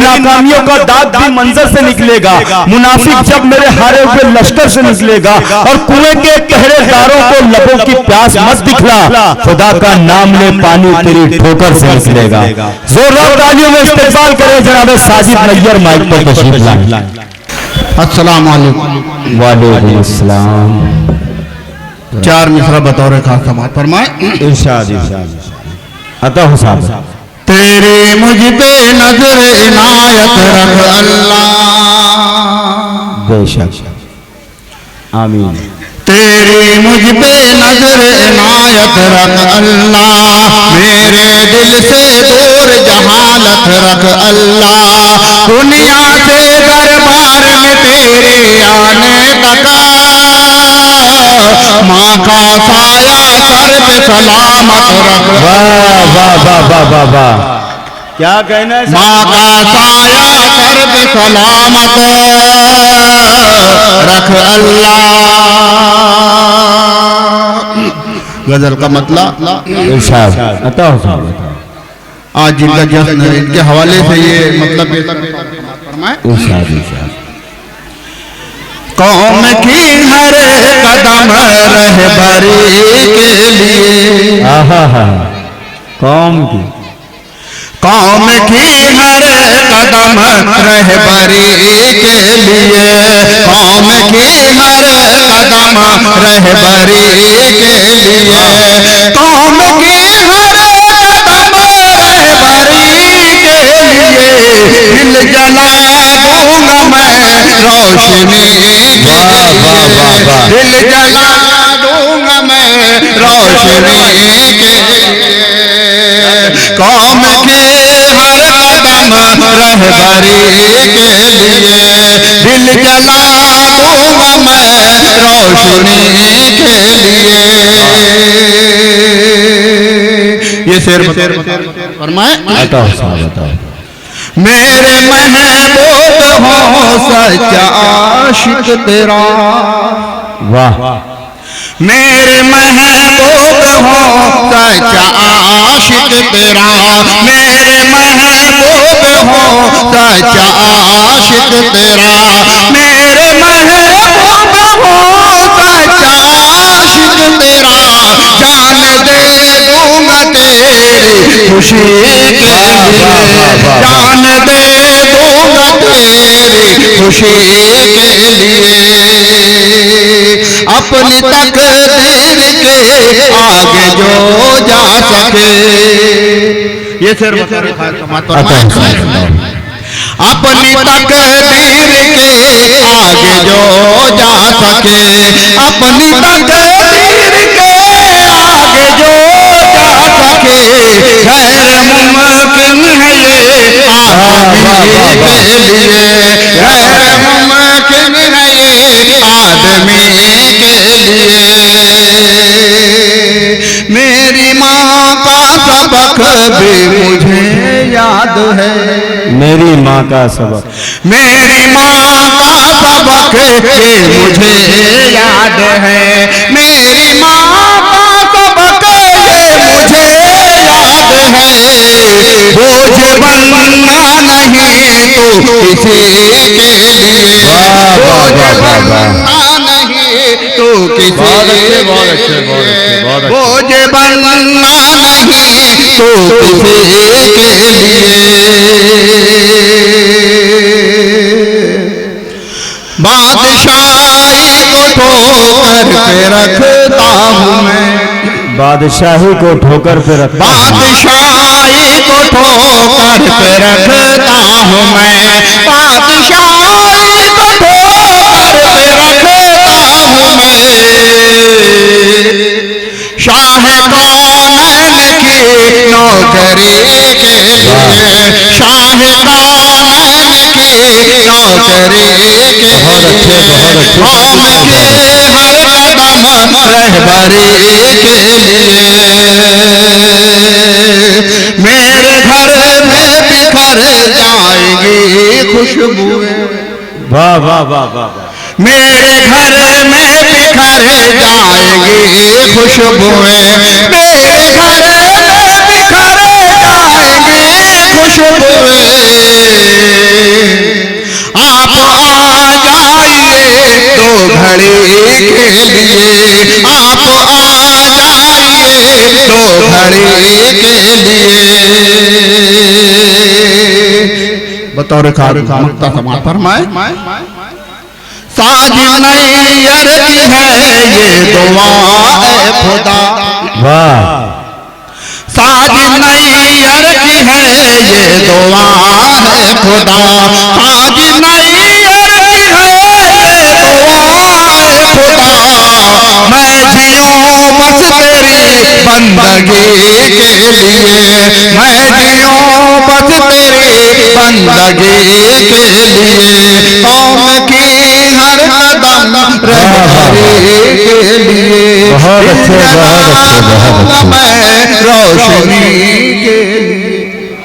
नाकामियों का दाग भी मंजर से निकलेगा। मुनाफिक जब मेरे हारे हुए लश्कर से निकलेगा और कुएं के पहरेदारों को लबों की प्यास मत दिखला, खुदा का नाम ले पानी तेरी ठोकर से निकलेगा। जोरदार तालियों में इस्तेमाल करें जनाब साजिद नैयर माइक पर तशरीफ लाएं। अस्सलाम वालेकुम। वालेकुम अस्सलाम। 4 मिसरा बतौर खास समाअत फरमाए। इरशाद अता हो साहब। तेरी मुझ पे नजर इनायत रख अल्लाह, बेशक आमीन। तेरी मुझ पे नजर इनायत रख अल्लाह, मेरे दिल से दूर जहालत रख अल्लाह, दुनिया से दरबार में तेरे आने तक माँ का साया सर पे सलामत रख। वाह वाह वाह वाह वाह वाह, क्या कहना है? माँ का साया सर पे सलामत रख अल्लाह। गजल का मतलब इरशाद अता हो साहब। आज जिनका जश्न है इनके हवाले से ये मतलब इरशाद इरशाद। कौम की हर कदम रहबरी के लिए, कौम की हर कदम रहबरी के लिए, कौम की हर कदम रहबरी के लिए, कौम की हर कदम रहबरी के लिए, दिल जला दूंगा मैं रोशनी के लिए, दिल जला दूंगा मैं रोशनी के लिए, कौम के हर कदम रहबरी के लिए, दिल जला दूंगा मैं रोशनी के लिए। ये शेर फरमाए। मेरे महबूब हो सच्चा आशिक तेरा, वाह, मेरे महबूब हो सच्चा आशिक तेरा, मेरे महबूब हो सच्चा आशिक तेरा, मेरे महबूब हो सच्चा आशिक तेरा, जान दे दूंगा तेरी खुशी के लिए, जान दे दूंगा तेरी खुशी के लिए, अपनी तकदीर के आगे जो जा सके। ये सिर अपनी तकदीर के आगे जो जा सके, अपनी तकदीर के आगे जो जा सके, गैर मुमकिन है ये आदमी के लिए, गैर मुमकिन है ये आदमी के लिए। मेरी माँ का सबक भी मुझे याद है, मेरी माँ का सबक, मेरी माँ का सबक भी मुझे याद है, मेरी माँ का सबक मुझे याद है, बोझ बनना नहीं तो किसी के लिए, बोझ बनना नहीं तो किसी के लिए, बोझ बनना नहीं तो किसी के लिए। बादशाही को ठोकर पे रखता हूँ मैं, बादशाही को ठोकर पे रखता, बादशाही को ठोकर पे रखता हूँ मैं, बादशाही को ठोकर पे रखता हूँ मैं, शाह कौनैन की नौकरी के लिए, शाह कौनैन की नौकरी के लिए, कौम के हर कदम रहबरी के लिए, मेरे घर में बिखर जाएगी खुशबुएं, वाह वाह वाह वाह, मेरे घर में बिखर जाएगी खुशबुएं, मेरे घर में बिखर जाएगी खुशबुएं, घड़ी के लिए। बतौर मक्ता समाज फरमाए साजी नैयर की है ये दुआ है खुदा। वाह। साजी नैयर की है ये दुआ है खुदा। साजी नैयर की है ये दुआ है खुदा। मैं जियूं बस तेरी बंदगी के लिए। मैं जियूं बस तेरी बंदगी के लिए। कौम की हर कदम रहबरी के लिए। बहुत अच्छे, बहुत अच्छे, बहुत अच्छे। मैं रोशनी के